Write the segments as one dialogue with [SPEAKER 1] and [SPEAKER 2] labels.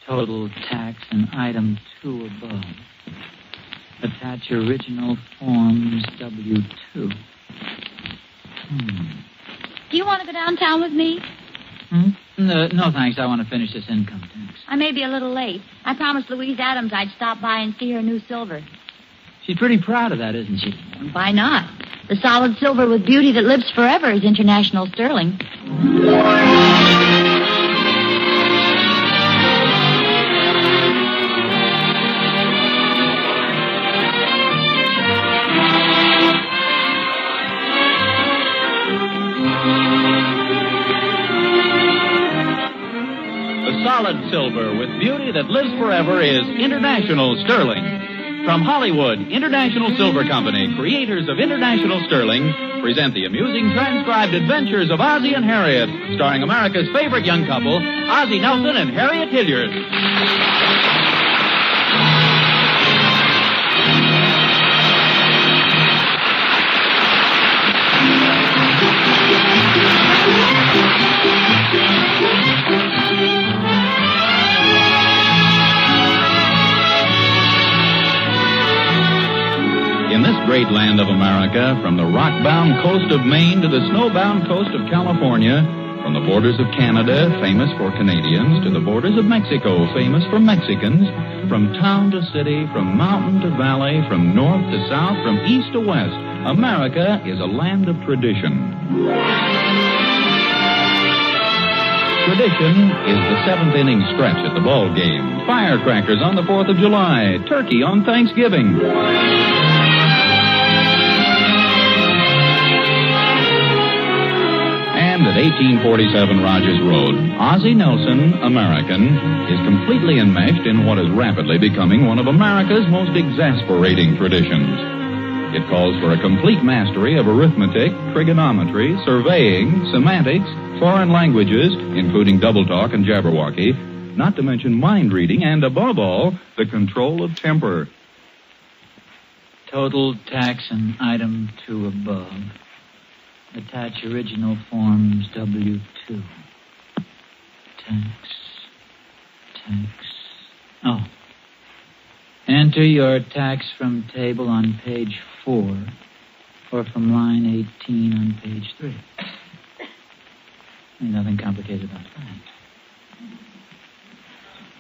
[SPEAKER 1] Total tax and item 2 above. Attach original forms W-2.
[SPEAKER 2] Do you want to go downtown with me?
[SPEAKER 1] No, thanks. I want to finish this income tax.
[SPEAKER 2] I may be a little late. I promised Louise Adams I'd stop by and see her new silver.
[SPEAKER 1] She's pretty proud of that, isn't she?
[SPEAKER 2] Why not? The solid silver with beauty that lives forever is international sterling.
[SPEAKER 3] Solid silver with beauty that lives forever is International Sterling. From Hollywood, International Silver Company, creators of International Sterling, present the amusing transcribed adventures of Ozzie and Harriet, starring America's favorite young couple, Ozzie Nelson and Harriet Hilliard. In this great land of America, from the rock-bound coast of Maine to the snow-bound coast of California, from the borders of Canada, famous for Canadians, to the borders of Mexico, famous for Mexicans, from town to city, from mountain to valley, from north to south, from east to west, America is a land of tradition. Tradition is the seventh inning stretch at the ball game, firecrackers on the 4th of July, turkey on Thanksgiving. And at 1847 Rogers Road, Ozzie Nelson, American, is completely enmeshed in what is rapidly becoming one of America's most exasperating traditions. It calls for a complete mastery of arithmetic, trigonometry, surveying, semantics, foreign languages, including double talk and Jabberwocky, not to mention mind reading, and above all, the control of temper.
[SPEAKER 1] Total tax and item 2 above. Attach original forms W-2. Tax. Oh. Enter your tax from table on page 4 or from line 18 on page 3. Nothing complicated about that.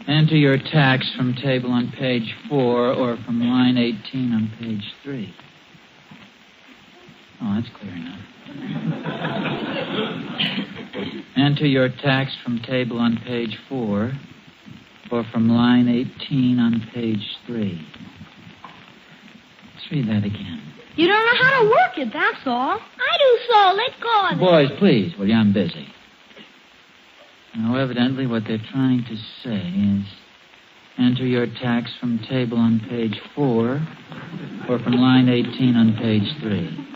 [SPEAKER 1] Enter your tax from table on page 4 or from line 18 on page 3. Oh, that's clear enough. Enter your tax from table on page 4 or from line 18 on page 3. Let's read that again.
[SPEAKER 4] You don't know how to work it, that's all. I do so. Let go of it.
[SPEAKER 1] Boys, please, will you? I'm busy. Now, evidently what they're trying to say is enter your tax from table on page 4 or from line 18 on page 3.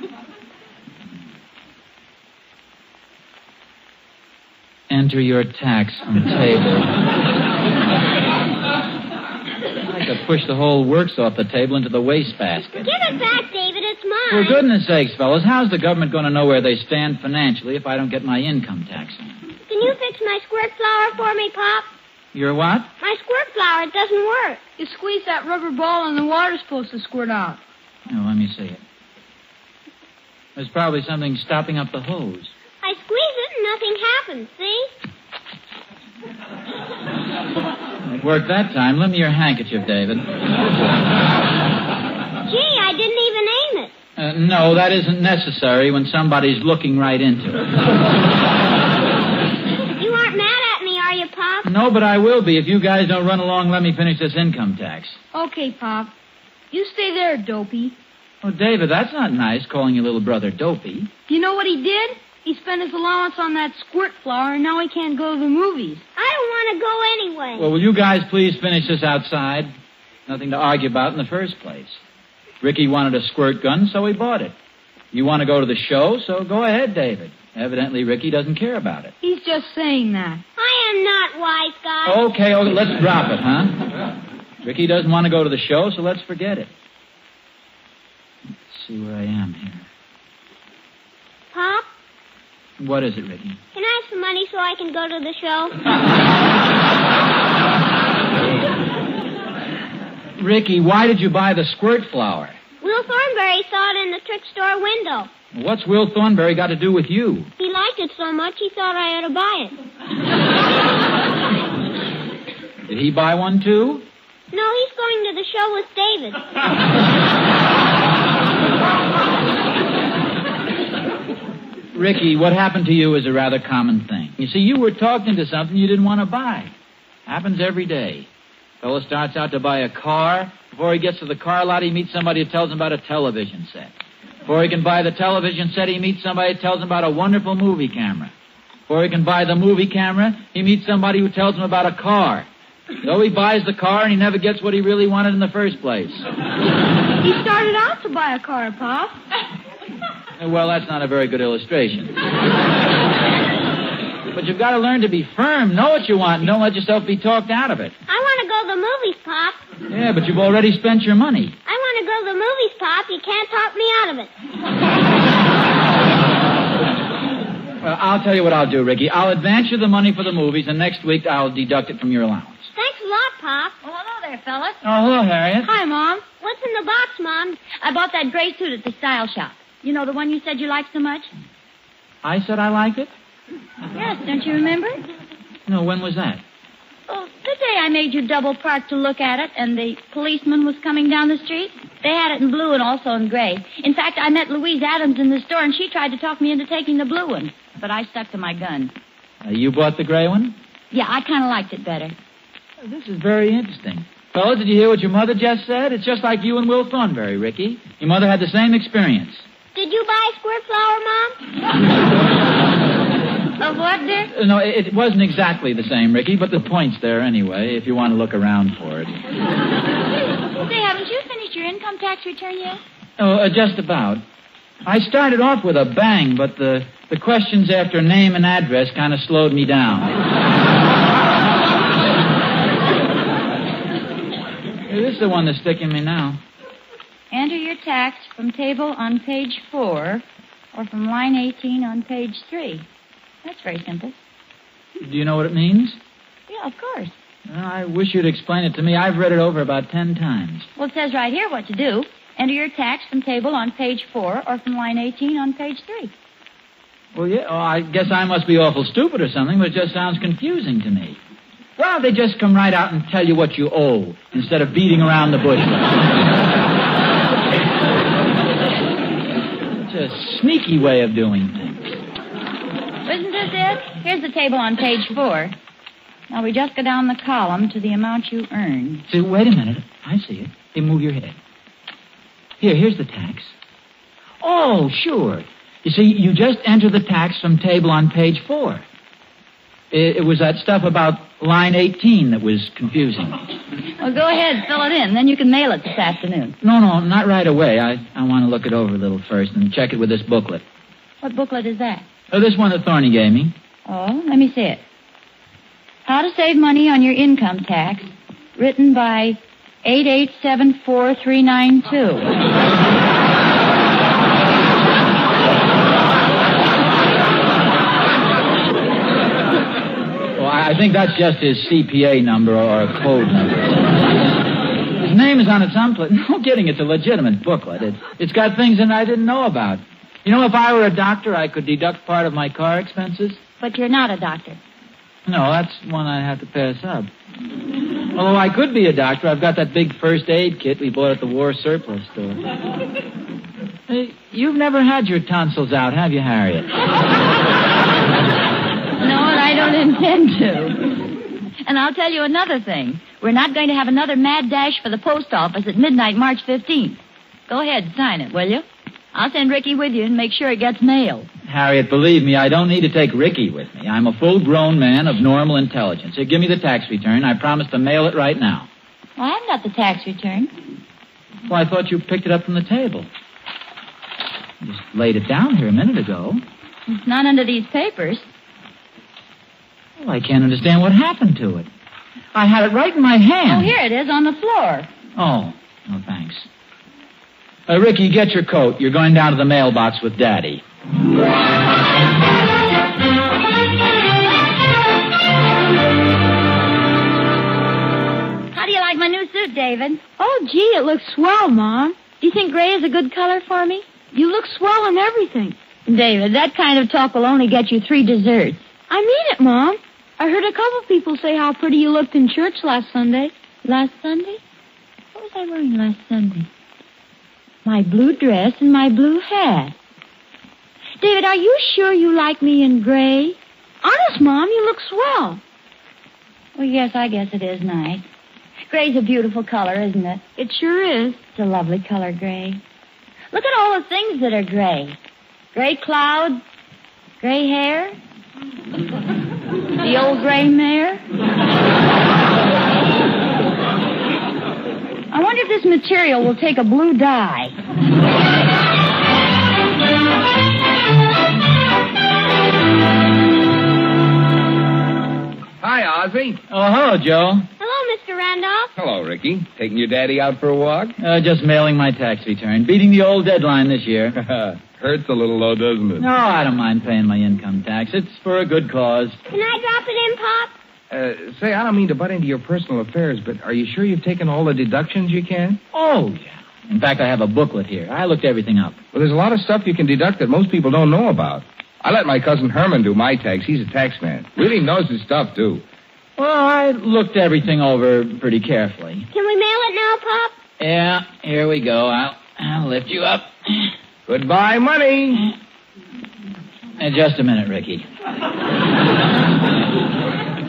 [SPEAKER 1] Enter your tax from table. I could push the whole works off the table into the wastebasket.
[SPEAKER 4] Give it back, David. It's mine.
[SPEAKER 1] For goodness sakes, fellas, how's the government going to know where they stand financially if I don't get my income tax in?
[SPEAKER 4] Can you fix my squirt flower for me, Pop?
[SPEAKER 1] Your what?
[SPEAKER 4] My squirt flower, it doesn't work. You squeeze that rubber ball and the water's supposed to squirt out.
[SPEAKER 1] Oh, let me see it. There's probably something stopping up the hose.
[SPEAKER 4] I squeeze it and nothing happens, see?
[SPEAKER 1] It worked that time. Lend me your handkerchief, David.
[SPEAKER 4] Gee, I didn't even aim it.
[SPEAKER 1] No, that isn't necessary when somebody's looking right into it.
[SPEAKER 4] You aren't mad at me, are you, Pop?
[SPEAKER 1] No, but I will be if you guys don't run along. Let me finish this income tax.
[SPEAKER 4] Okay, Pop. You stay there, Dopey.
[SPEAKER 1] Oh, David, that's not nice, calling your little brother Dopey.
[SPEAKER 4] You know what he did? He spent his allowance on that squirt flower, and now he can't go to the movies. I don't want to go anyway.
[SPEAKER 1] Well, will you guys please finish this outside? Nothing to argue about in the first place. Ricky wanted a squirt gun, so he bought it. You want to go to the show, so go ahead, David. Evidently, Ricky doesn't care about it.
[SPEAKER 4] He's just saying that. I am not wise, guy.
[SPEAKER 1] Okay, let's drop it, huh? Ricky doesn't want to go to the show, so let's forget it. Let's see where I am here.
[SPEAKER 4] Pop?
[SPEAKER 1] What is it, Ricky?
[SPEAKER 4] Can I have some money so I can go to the show?
[SPEAKER 1] Ricky, why did you buy the squirt flower?
[SPEAKER 4] Will Thornberry saw it in the trick store window.
[SPEAKER 1] What's Will Thornberry got to do with you?
[SPEAKER 4] He liked it so much he thought I ought to buy it.
[SPEAKER 1] Did he buy one, too?
[SPEAKER 4] No, he's going to the show with David.
[SPEAKER 1] Ricky, what happened to you is a rather common thing. You see, you were talked into something you didn't want to buy. Happens every day. Fellow starts out to buy a car. Before he gets to the car lot, he meets somebody who tells him about a television set. Before he can buy the television set, he meets somebody who tells him about a wonderful movie camera. Before he can buy the movie camera, he meets somebody who tells him about a car. So he buys the car, and he never gets what he really wanted in the first place.
[SPEAKER 4] He started out to buy a car, Pop.
[SPEAKER 1] Well, that's not a very good illustration. But you've got to learn to be firm, know what you want, and don't let yourself be talked out of it.
[SPEAKER 4] I want to go to the movies, Pop.
[SPEAKER 1] Yeah, but you've already spent your money.
[SPEAKER 4] I want to go to the movies, Pop. You can't talk me out of it.
[SPEAKER 1] Well, I'll tell you what I'll do, Ricky. I'll advance you the money for the movies, and next week I'll deduct it from your allowance.
[SPEAKER 4] Thanks a lot, Pop.
[SPEAKER 2] Well, hello there, fellas.
[SPEAKER 1] Oh, hello, Harriet.
[SPEAKER 2] Hi, Mom.
[SPEAKER 4] What's in the box, Mom?
[SPEAKER 2] I bought that gray suit at the style shop. You know, the one you said you liked so much?
[SPEAKER 1] I said I liked it?
[SPEAKER 2] Yes, don't you remember?
[SPEAKER 1] No, when was that?
[SPEAKER 2] Oh, the day I made you double park to look at it, and the policeman was coming down the street. They had it in blue and also in gray. In fact, I met Louise Adams in the store, and she tried to talk me into taking the blue one. But I stuck to my gun.
[SPEAKER 1] You bought the gray one?
[SPEAKER 2] Yeah, I kind of liked it better.
[SPEAKER 1] This is very interesting. Fellas, did you hear what your mother just said? It's just like you and Will Thornberry, Ricky. Your mother had the same experience.
[SPEAKER 4] Did you buy a squirt flower, Mom?
[SPEAKER 2] Of what, dear?
[SPEAKER 1] No, it wasn't exactly the same, Ricky, but the point's there anyway, if you want to look around for it.
[SPEAKER 2] Say, haven't you finished your income tax return yet?
[SPEAKER 1] Oh, just about. I started off with a bang, but the questions after name and address kind of slowed me down. This is the one that's sticking me now.
[SPEAKER 2] Enter your tax from table on page 4 or from line 18 on page 3. That's very simple.
[SPEAKER 1] Do you know what it means?
[SPEAKER 2] Yeah, of course.
[SPEAKER 1] Well, I wish you'd explain it to me. I've read it over about 10 times.
[SPEAKER 2] Well, it says right here what to do. Enter your tax from table on page 4 or from line 18 on page 3.
[SPEAKER 1] Well, yeah, I guess I must be awful stupid or something, but it just sounds confusing to me. Why don't they just come right out and tell you what you owe instead of beating around the bush? It's a sneaky way of doing things.
[SPEAKER 2] Isn't this it? Here's the table on page 4. Now, we just go down the column to the amount you earn.
[SPEAKER 1] See, wait a minute. I see it. Hey, move your head. Here's the tax. Oh, sure. You see, you just enter the tax from table on page 4. It was that stuff about line 18 that was confusing me.
[SPEAKER 2] Well, go ahead, fill it in. Then you can mail it this afternoon.
[SPEAKER 1] No, not right away. I want to look it over a little first and check it with this booklet.
[SPEAKER 2] What booklet is that?
[SPEAKER 1] Oh, this one that Thorny gave me.
[SPEAKER 2] Oh, let me see it. How to Save Money on Your Income Tax, written by 8874392.
[SPEAKER 1] I think that's just his CPA number or a code number. His name is on it someplace. No kidding, it's a legitimate booklet. It's got things in it I didn't know about. You know, if I were a doctor, I could deduct part of my car expenses.
[SPEAKER 2] But you're not a doctor.
[SPEAKER 1] No, that's one I have to pass up. Although I could be a doctor, I've got that big first aid kit we bought at the war surplus store. Hey, you've never had your tonsils out, have you, Harriet?
[SPEAKER 2] No, and I don't intend to. And I'll tell you another thing. We're not going to have another mad dash for the post office at midnight, March 15th. Go ahead and sign it, will you? I'll send Ricky with you and make sure it gets mailed.
[SPEAKER 1] Harriet, believe me, I don't need to take Ricky with me. I'm a full-grown man of normal intelligence. Here, give me the tax return. I promise to mail it right now.
[SPEAKER 2] Well, I haven't got the tax return.
[SPEAKER 1] Well, I thought you picked it up from the table. You just laid it down here a minute ago.
[SPEAKER 2] It's not under these papers.
[SPEAKER 1] Well, I can't understand what happened to it. I had it right in my hand.
[SPEAKER 2] Oh, here it is on the floor.
[SPEAKER 1] Oh, thanks. Ricky, get your coat. You're going down to the mailbox with Daddy.
[SPEAKER 2] How do you like my new suit, David.
[SPEAKER 4] Oh, gee, it looks swell, Mom.
[SPEAKER 2] Do you think gray is a good color for me?
[SPEAKER 4] You look swell in everything.
[SPEAKER 2] David, that kind of talk will only get you 3 desserts.
[SPEAKER 4] I mean it, Mom. I heard a couple people say how pretty you looked in church last Sunday.
[SPEAKER 2] Last Sunday? What was I wearing last Sunday? My blue dress and my blue hat. David, are you sure you like me in gray?
[SPEAKER 4] Honest, Mom, you look swell.
[SPEAKER 2] Well, yes, I guess it is nice. Gray's a beautiful color, isn't it?
[SPEAKER 4] It sure is.
[SPEAKER 2] It's a lovely color, gray. Look at all the things that are gray. Gray clouds, gray hair, the old gray mare. I wonder if this material will take a blue dye.
[SPEAKER 5] Hi, Ozzie.
[SPEAKER 1] Oh, hello, Joe.
[SPEAKER 4] Hello, Mr. Randolph.
[SPEAKER 5] Hello, Ricky. Taking your daddy out for a walk?
[SPEAKER 1] Just mailing my tax return. Beating the old deadline this year.
[SPEAKER 5] Hurts a little, though, doesn't it?
[SPEAKER 1] No, I don't mind paying my income tax. It's for a good cause.
[SPEAKER 4] Can I drop it in, Pop?
[SPEAKER 5] Say, I don't mean to butt into your personal affairs, but are you sure you've taken all the deductions you can?
[SPEAKER 1] Oh, yeah. In fact, I have a booklet here. I looked everything up.
[SPEAKER 5] Well, there's a lot of stuff you can deduct that most people don't know about. I let my cousin Herman do my tax. He's a tax man. Really knows his stuff, too.
[SPEAKER 1] Well, I looked everything over pretty carefully.
[SPEAKER 4] Can we mail it now, Pop?
[SPEAKER 1] Yeah, here we go. I'll lift you up.
[SPEAKER 5] Goodbye, money.
[SPEAKER 1] Just a minute, Ricky.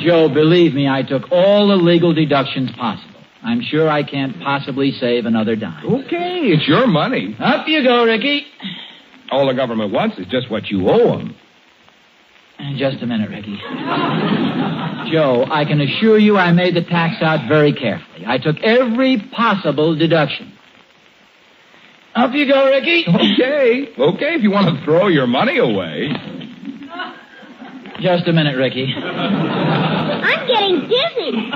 [SPEAKER 1] Joe, believe me, I took all the legal deductions possible. I'm sure I can't possibly save another dime.
[SPEAKER 5] Okay, it's your money.
[SPEAKER 1] Up you go, Ricky.
[SPEAKER 5] All the government wants is just what you owe them.
[SPEAKER 1] Just a minute, Ricky. Joe, I can assure you I made the tax out very carefully. I took every possible deduction. Up you go, Ricky.
[SPEAKER 5] Okay, if you want to throw your money away.
[SPEAKER 1] Just a minute, Ricky.
[SPEAKER 4] I'm getting dizzy.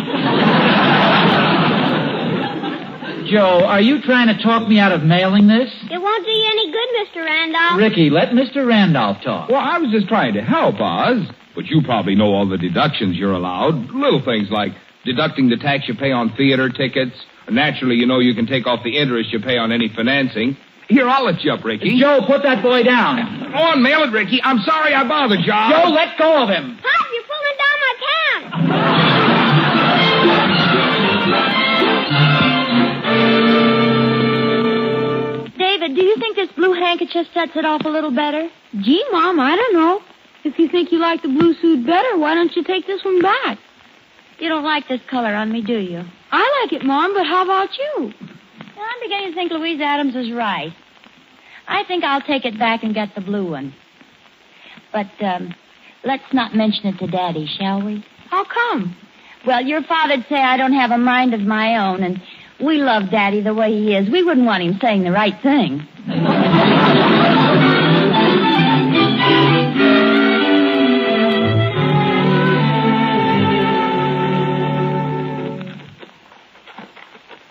[SPEAKER 1] Joe, are you trying to talk me out of mailing this?
[SPEAKER 4] It won't do you any good, Mr. Randolph.
[SPEAKER 1] Ricky, let Mr. Randolph talk.
[SPEAKER 5] Well, I was just trying to help, Oz. But you probably know all the deductions you're allowed. Little things like deducting the tax you pay on theater tickets. Naturally, you know you can take off the interest you pay on any financing. Here, I'll let you up, Ricky.
[SPEAKER 1] Joe, put that boy down.
[SPEAKER 5] Go on, mail it, Ricky. I'm sorry I bothered you.
[SPEAKER 1] Joe, let go of him.
[SPEAKER 4] Pop, you're pulling down my pants.
[SPEAKER 2] David, do you think this blue handkerchief sets it off a little better?
[SPEAKER 4] Gee, Mom, I don't know. If you think you like the blue suit better, why don't you take this one back?
[SPEAKER 2] You don't like this color on me, do you?
[SPEAKER 4] I like it, Mom, but how about you?
[SPEAKER 2] Well, I'm beginning to think Louise Adams is right. I think I'll take it back and get the blue one. But, let's not mention it to Daddy, shall we?
[SPEAKER 4] How come?
[SPEAKER 2] Well, your father'd say I don't have a mind of my own, and we love Daddy the way he is. We wouldn't want him saying the right thing.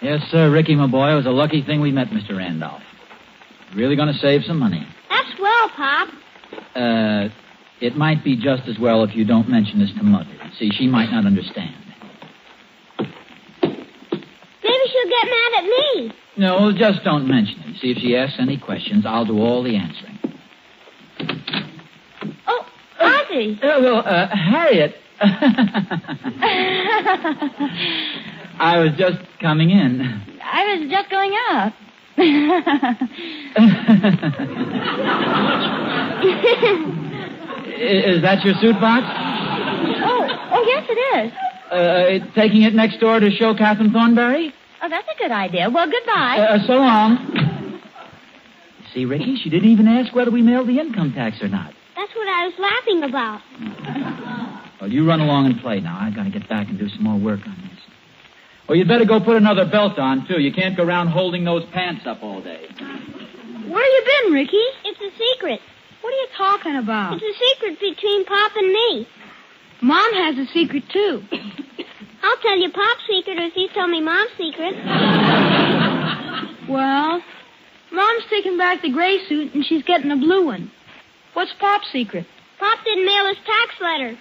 [SPEAKER 1] Yes, sir, Ricky, my boy. It was a lucky thing we met Mr. Randolph. Really going to save some money.
[SPEAKER 4] That's well, Pop.
[SPEAKER 1] It might be just as well if you don't mention this to Mother. See, she might not understand.
[SPEAKER 4] Maybe she'll get mad at me.
[SPEAKER 1] No, just don't mention it. See, if she asks any questions, I'll do all the answering.
[SPEAKER 4] Oh, Ozzie.
[SPEAKER 1] Harriet. I was just coming in.
[SPEAKER 2] I was just going up.
[SPEAKER 1] Is that your suit box?
[SPEAKER 2] Oh, yes, it is.
[SPEAKER 1] Taking it next door to show Catherine Thornberry?
[SPEAKER 2] Oh, that's a good idea. Well, goodbye.
[SPEAKER 1] So long. See, Ricky, she didn't even ask whether we mailed the income tax or not.
[SPEAKER 4] That's what I was laughing about.
[SPEAKER 1] Well, you run along and play now. I've got to get back and do some more work on this. Well, you'd better go put another belt on, too. You can't go around holding those pants up all day.
[SPEAKER 4] Where you been, Ricky? It's a secret. What are you talking about? It's a secret between Pop and me. Mom has a secret, too. I'll tell you Pop's secret if you tell me Mom's secret. Well, Mom's taking back the gray suit and she's getting a blue one. What's Pop's secret? Pop didn't mail his tax letter.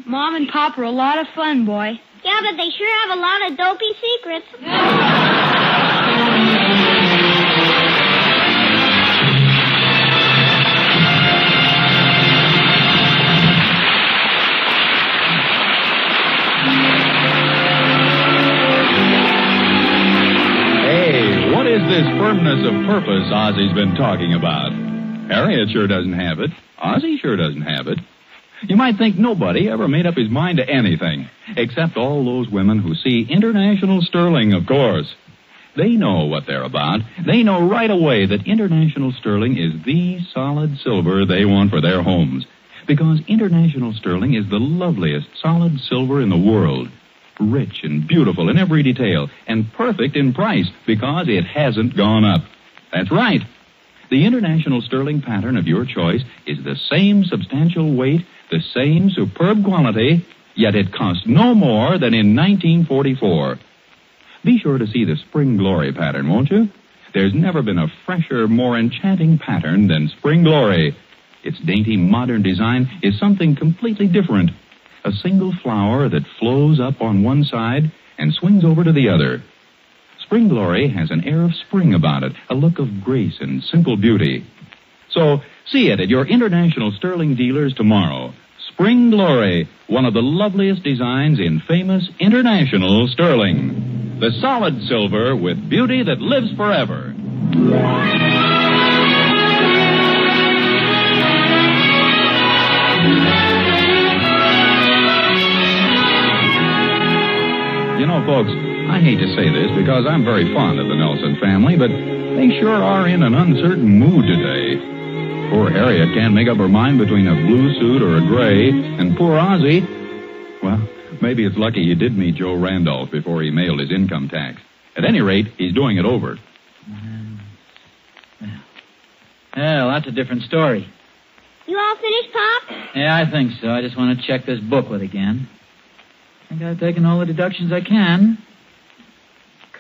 [SPEAKER 4] Mom and Pop are a lot of fun, boy. Yeah, but they sure have a lot of dopey secrets.
[SPEAKER 3] Hey, what is this firmness of purpose Ozzie's been talking about? Harriet sure doesn't have it. Ozzie sure doesn't have it. You might think nobody ever made up his mind to anything, except all those women who see International Sterling, of course. They know what they're about. They know right away that International Sterling is the solid silver they want for their homes. Because International Sterling is the loveliest solid silver in the world. Rich and beautiful in every detail, and perfect in price because it hasn't gone up. That's right. The International Sterling pattern of your choice is the same substantial weight, the same superb quality, yet it costs no more than in 1944. Be sure to see the Spring Glory pattern, won't you? There's never been a fresher, more enchanting pattern than Spring Glory. Its dainty, modern design is something completely different. A single flower that flows up on one side and swings over to the other. Spring Glory has an air of spring about it, a look of grace and simple beauty. So, see it at your International Sterling dealers tomorrow. Spring Glory, one of the loveliest designs in famous International Sterling. The solid silver with beauty that lives forever. You know, folks, I hate to say this because I'm very fond of the Nelson family, but they sure are in an uncertain mood today. Poor Harriet can't make up her mind between a blue suit or a gray, and poor Ozzie, well, maybe it's lucky he did meet Joe Randolph before he mailed his income tax. At any rate, he's doing it over.
[SPEAKER 1] Well, that's a different story.
[SPEAKER 4] You all finished, Pop?
[SPEAKER 1] Yeah, I think so. I just want to check this booklet again. I think I've taken all the deductions I can.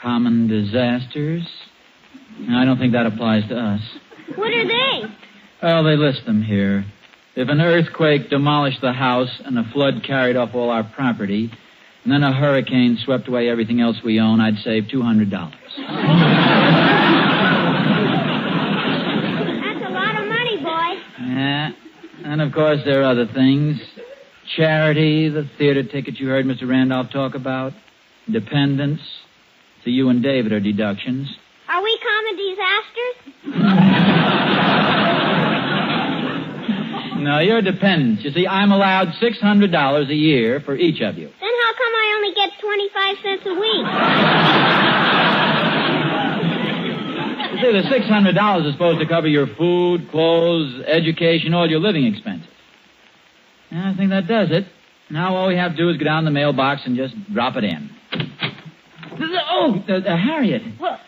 [SPEAKER 1] Common disasters. No, I don't think that applies to us.
[SPEAKER 4] What are they?
[SPEAKER 1] Well, they list them here. If an earthquake demolished the house and a flood carried off all our property, and then a hurricane swept away everything else we own, I'd save $200.
[SPEAKER 4] That's a lot of money, boy.
[SPEAKER 1] Yeah. And, of course, there are other things. Charity, the theater ticket you heard Mr. Randolph talk about, dependence. So you and David are deductions.
[SPEAKER 4] Are we common disasters?
[SPEAKER 1] No, you're dependents. You see, I'm allowed $600 a year for each of you.
[SPEAKER 4] Then how come I only get 25 cents a week?
[SPEAKER 1] You see, the $600 is supposed to cover your food, clothes, education, all your living expenses. Yeah, I think that does it. Now all we have to do is go down the mailbox and just drop it in. Oh, Harriet.
[SPEAKER 2] Well,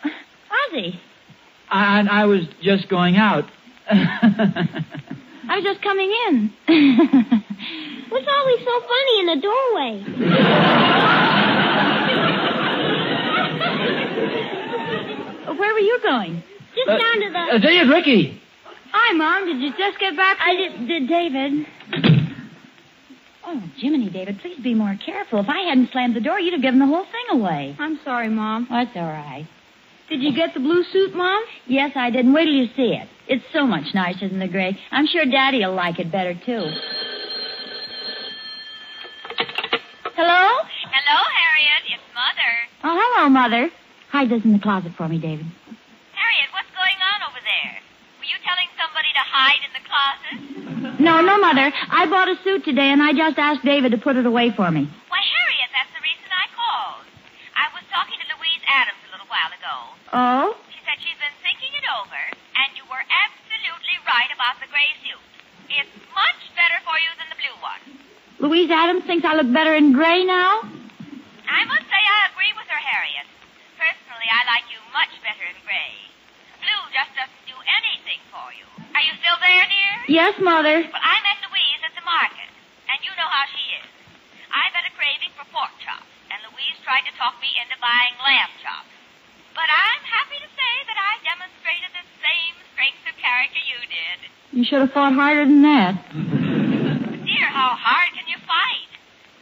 [SPEAKER 2] Ozzie.
[SPEAKER 1] I was just going out.
[SPEAKER 2] I was just coming in.
[SPEAKER 4] What's always so funny in the doorway?
[SPEAKER 2] Where were you going?
[SPEAKER 4] Just down to the...
[SPEAKER 1] There's Ricky.
[SPEAKER 2] Hi, Mom. Did you just get back? I did, David. Oh, Jiminy, David, please be more careful. If I hadn't slammed the door, you'd have given the whole thing away.
[SPEAKER 6] I'm sorry, Mom.
[SPEAKER 2] That's all right.
[SPEAKER 6] Did you get the blue suit, Mom?
[SPEAKER 2] Yes, I did. And wait till you see it. It's so much nicer than the gray. I'm sure Daddy will like it better, too. Hello?
[SPEAKER 7] Hello, Harriet. It's Mother.
[SPEAKER 2] Oh, hello, Mother. Hide this in the closet for me, David.
[SPEAKER 7] Harriet, what's going on over there? Were you telling somebody to hide in the closet?
[SPEAKER 2] No, Mother. I bought a suit today, and I just asked David to put it away for me.
[SPEAKER 7] Why, Harriet, that's the reason I called. I was talking to Louise Adams a little while ago.
[SPEAKER 2] Oh?
[SPEAKER 7] She said she's been thinking it over, and you were absolutely right about the gray suit. It's much better for you than the blue one.
[SPEAKER 2] Louise Adams thinks I look better in gray now?
[SPEAKER 7] I must say I agree with her, Harriet. Personally, I like you much better in gray. Blue just doesn't do anything for you. Are you still there, dear?
[SPEAKER 2] Yes, Mother.
[SPEAKER 7] Well, I met Louise at the market, and you know how she is. I've had a craving for pork chops, and Louise tried to talk me into buying lamb chops. But I'm happy to say that I demonstrated the same strength of character you did.
[SPEAKER 2] You should have fought harder than that.
[SPEAKER 7] Dear, how hard can you fight?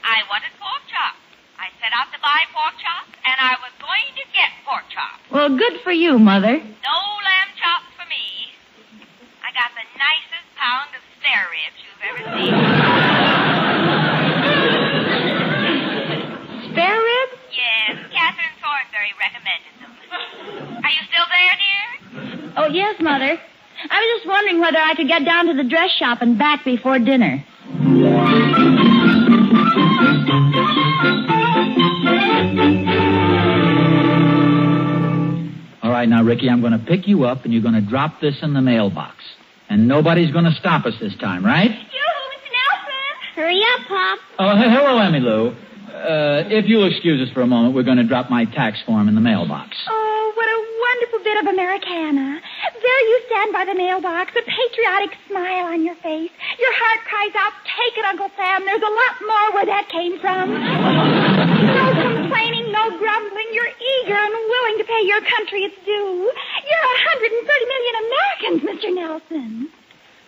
[SPEAKER 7] I wanted pork chops. I said buy pork chops, and I was going to get pork chops.
[SPEAKER 2] Well, good for you, Mother.
[SPEAKER 7] No lamb chops for me. I got the nicest pound of spare ribs you've ever seen.
[SPEAKER 2] Spare ribs?
[SPEAKER 7] Yes, Catherine Thornberry recommended them. Are you still there, dear?
[SPEAKER 2] Oh, yes, Mother. I was just wondering whether I could get down to the dress shop and back before dinner.
[SPEAKER 1] All right, now, Ricky, I'm going to pick you up, and you're going to drop this in the mailbox. And nobody's going to stop us this time, right?
[SPEAKER 4] Yoo-hoo, Mr. Nelson. Hurry up, Pop.
[SPEAKER 1] Oh, hello, Emmylou. If you'll excuse us for a moment, we're going to drop my tax form in the mailbox.
[SPEAKER 8] Oh, what a wonderful bit of Americana. There you stand by the mailbox, a patriotic smile on your face. Your heart cries out, take it, Uncle Sam. There's a lot more where that came from. No complaining, no grumbling. You're eager and willing to pay your country its due. You're 130 million Americans, Mr. Nelson.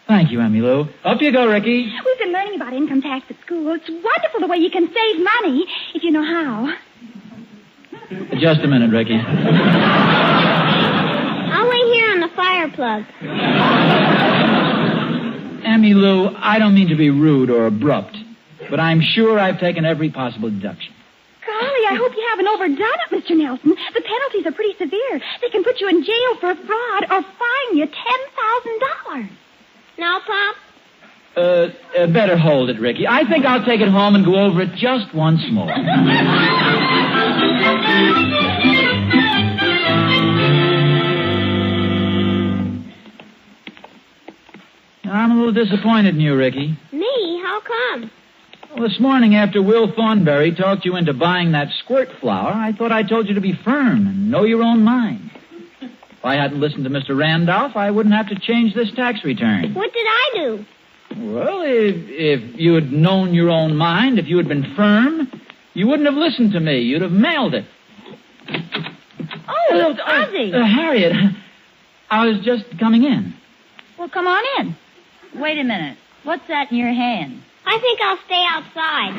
[SPEAKER 1] Thank you, Emmylou. Up you go, Ricky.
[SPEAKER 8] We've been learning about income tax at school. It's wonderful the way you can save money if you know how.
[SPEAKER 1] Just a minute, Ricky.
[SPEAKER 4] I'll wait here on the fire plug.
[SPEAKER 1] Emmylou, I don't mean to be rude or abrupt, but I'm sure I've taken every possible deduction.
[SPEAKER 8] Golly, I hope you haven't overdone it, Mr. Nelson. The penalties are pretty severe. They can put you in jail for fraud or fine you $10,000.
[SPEAKER 4] Now, Pop?
[SPEAKER 1] Better hold it, Ricky. I think I'll take it home and go over it just once more. I'm a little disappointed in you, Ricky.
[SPEAKER 4] Me? How come?
[SPEAKER 1] Well, this morning after Will Thornberry talked you into buying that squirt flower, I thought I told you to be firm and know your own mind. If I hadn't listened to Mr. Randolph, I wouldn't have to change this tax return.
[SPEAKER 4] What did I do?
[SPEAKER 1] Well, if you had known your own mind, if you had been firm, you wouldn't have listened to me. You'd have mailed it.
[SPEAKER 2] Oh, it's Ozzie.
[SPEAKER 1] Harriet, I was just coming in.
[SPEAKER 2] Well, come on in. Wait a minute. What's that in your hand?
[SPEAKER 4] I think I'll stay outside.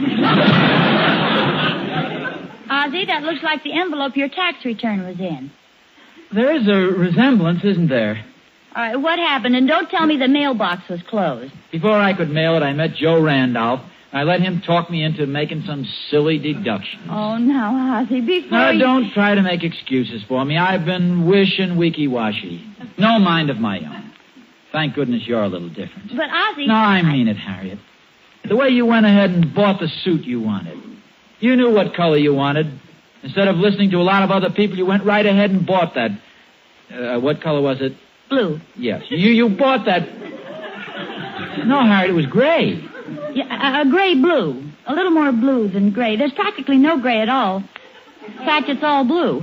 [SPEAKER 2] Ozzie, that looks like the envelope your tax return was in.
[SPEAKER 1] There is a resemblance, isn't there?
[SPEAKER 2] All right, what happened? And don't tell me the mailbox was closed.
[SPEAKER 1] Before I could mail it, I met Joe Randolph. I let him talk me into making some silly deductions.
[SPEAKER 2] Oh, now, Ozzie, before
[SPEAKER 1] Now, don't try to make excuses for me. I've been wishing weaky-washy. No mind of my own. Thank goodness you're a little different.
[SPEAKER 2] But, Ozzie...
[SPEAKER 1] No, I mean it, Harriet. The way you went ahead and bought the suit you wanted. You knew what color you wanted. Instead of listening to a lot of other people, you went right ahead and bought that. What color was it?
[SPEAKER 2] Blue.
[SPEAKER 1] Yes. You bought that. No, Harriet, it was gray.
[SPEAKER 2] Yeah, a gray-blue. A little more blue than gray. There's practically no gray at all. In fact, it's all blue.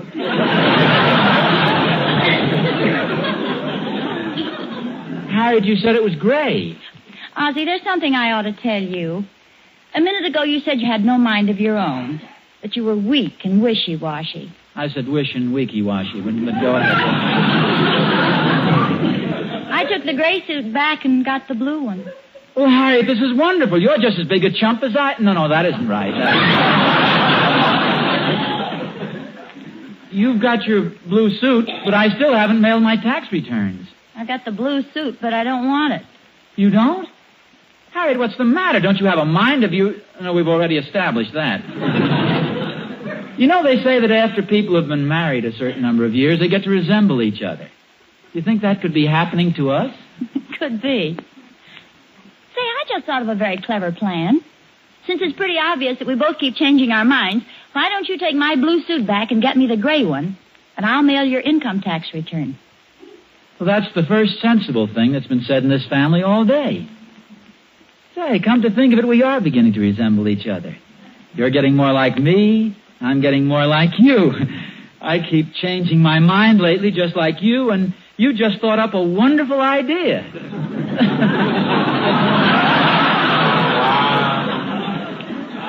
[SPEAKER 1] Harriet, you said it was gray.
[SPEAKER 2] Ozzie, there's something I ought to tell you. A minute ago, you said you had no mind of your own. That you were weak and wishy-washy.
[SPEAKER 1] I said wish and weaky-washy, but go ahead.
[SPEAKER 2] I took the gray suit back and got the blue one.
[SPEAKER 1] Oh, Harriet, this is wonderful. You're just as big a chump as I... No, that isn't right. You've got your blue suit, but I still haven't mailed my tax returns.
[SPEAKER 2] I got the blue suit, but I don't want it.
[SPEAKER 1] You don't? Harriet, what's the matter? Don't you have a mind of you... No, we've already established that. You know, they say that after people have been married a certain number of years, they get to resemble each other. You think that could be happening to us?
[SPEAKER 2] Could be. Say, I just thought of a very clever plan. Since it's pretty obvious that we both keep changing our minds, why don't you take my blue suit back and get me the gray one, and I'll mail your income tax return.
[SPEAKER 1] Well, that's the first sensible thing that's been said in this family all day. Say, come to think of it, we are beginning to resemble each other. You're getting more like me. I'm getting more like you. I keep changing my mind lately just like you, and you just thought up a wonderful idea.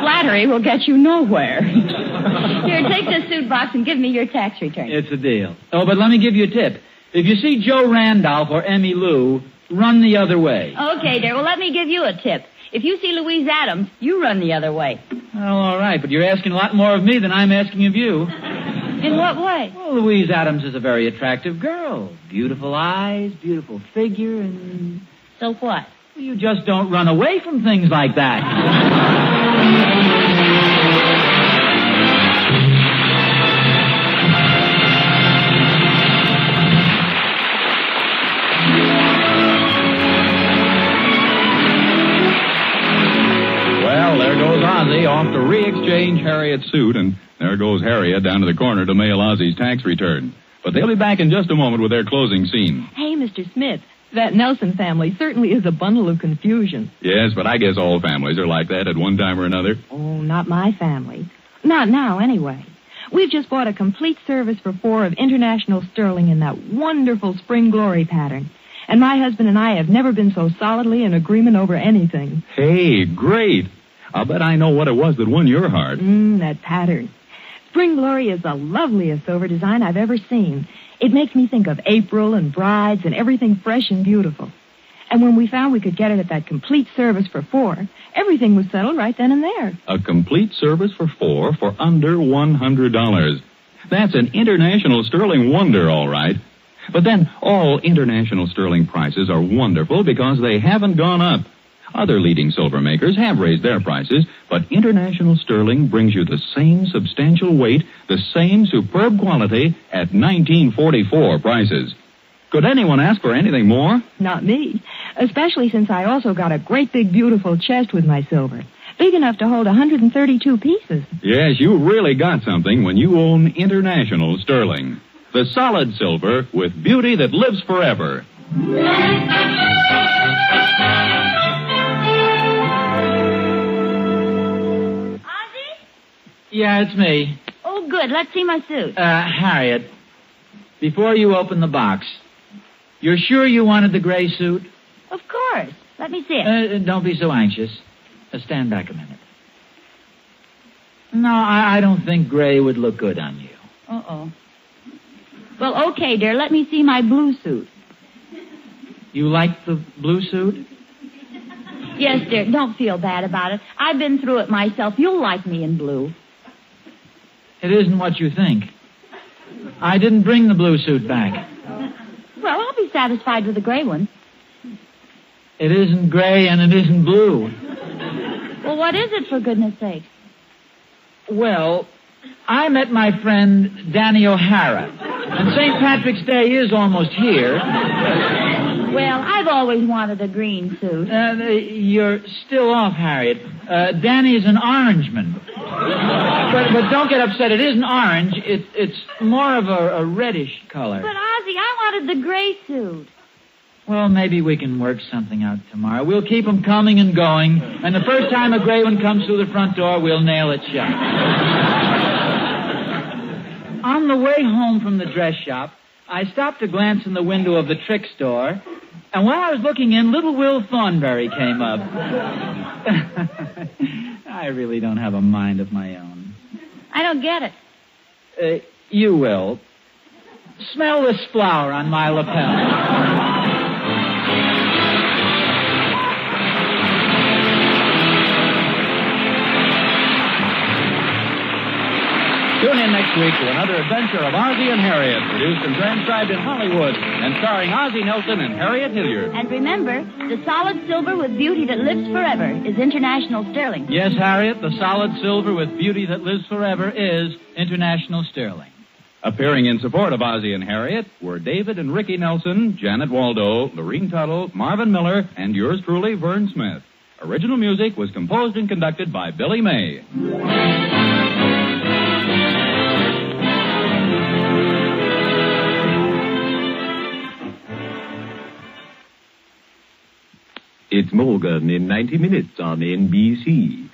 [SPEAKER 2] Flattery will get you nowhere. Here, take this suit box and give me your tax return.
[SPEAKER 1] It's a deal. Oh, but let me give you a tip. If you see Joe Randolph or Emmylou, run the other way.
[SPEAKER 2] Okay, dear. Well, let me give you a tip. If you see Louise Adams, you run the other way.
[SPEAKER 1] Oh, all right, but you're asking a lot more of me than I'm asking of you.
[SPEAKER 2] In what way?
[SPEAKER 1] Well, Louise Adams is a very attractive girl. Beautiful eyes, beautiful figure, and...
[SPEAKER 2] So what?
[SPEAKER 1] You just don't run away from things like that.
[SPEAKER 3] Well, there goes Ozzie off to re-exchange Harriet's suit, and there goes Harriet down to the corner to mail Ozzie's tax return. But they'll be back in just a moment with their closing scene.
[SPEAKER 9] Hey, Mr. Smith, that Nelson family certainly is a bundle of confusion.
[SPEAKER 3] Yes, but I guess all families are like that at one time or another.
[SPEAKER 9] Oh, not my family. Not now, anyway. We've just bought a complete service for 4 of international sterling in that wonderful spring glory pattern. And my husband and I have never been so solidly in agreement over anything.
[SPEAKER 3] Hey, great. I'll bet I know what it was that won your heart.
[SPEAKER 9] That pattern. Spring Glory is the loveliest over design I've ever seen. It makes me think of April and brides and everything fresh and beautiful. And when we found we could get it at that complete service for 4, everything was settled right then and there.
[SPEAKER 3] A complete service for 4 for under $100. That's an international sterling wonder, all right. But then all international sterling prices are wonderful because they haven't gone up. Other leading silver makers have raised their prices, but international sterling brings you the same substantial weight, the same superb quality at 1944 prices. Could anyone ask for anything more?
[SPEAKER 9] Not me, especially since I also got a great big beautiful chest with my silver, big enough to hold 132 pieces.
[SPEAKER 3] Yes, you really got something when you own international sterling. The solid silver with beauty that lives forever.
[SPEAKER 1] Yeah, it's me.
[SPEAKER 2] Oh, good. Let's see my suit.
[SPEAKER 1] Harriet, before you open the box, you're sure you wanted the gray suit?
[SPEAKER 2] Of course. Let me see it.
[SPEAKER 1] Don't be so anxious. Stand back a minute. No, I don't think gray would look good on you.
[SPEAKER 2] Uh-oh. Well, okay, dear. Let me see my blue suit.
[SPEAKER 1] You like the blue suit?
[SPEAKER 2] Yes, dear. Don't feel bad about it. I've been through it myself. You'll like me in blue.
[SPEAKER 1] It isn't what you think. I didn't bring the blue suit back.
[SPEAKER 2] Well, I'll be satisfied with the gray one.
[SPEAKER 1] It isn't gray and it isn't blue.
[SPEAKER 2] Well, what is it, for goodness sake?
[SPEAKER 1] Well, I met my friend Danny O'Hara, and St. Patrick's Day is almost here.
[SPEAKER 2] Well, I've always wanted a green suit.
[SPEAKER 1] You're still off, Harriet. Danny's an orangeman. But don't get upset. It isn't orange. It's more of a reddish color.
[SPEAKER 2] But, Ozzie, I wanted the gray suit.
[SPEAKER 1] Well, maybe we can work something out tomorrow. We'll keep them coming and going, and the first time a gray one comes through the front door, we'll nail it shut. On the way home from the dress shop, I stopped to glance in the window of the trick store, and while I was looking in, little Will Thornberry came up. I really don't have a mind of my own.
[SPEAKER 2] I don't get it.
[SPEAKER 1] You will. Smell this flower on my lapel. Tune in next week to another adventure of Ozzie and Harriet, produced and transcribed in Hollywood, and starring Ozzie Nelson and Harriet Hilliard.
[SPEAKER 2] And remember, the solid silver with beauty that lives forever is international sterling.
[SPEAKER 1] Yes, Harriet, the solid silver with beauty that lives forever is international sterling.
[SPEAKER 3] Appearing in support of Ozzie and Harriet were David and Ricky Nelson, Janet Waldo, Lorene Tuttle, Marvin Miller, and yours truly, Vern Smith. Original music was composed and conducted by Billy May.
[SPEAKER 10] It's Morgan in 90 minutes on NBC.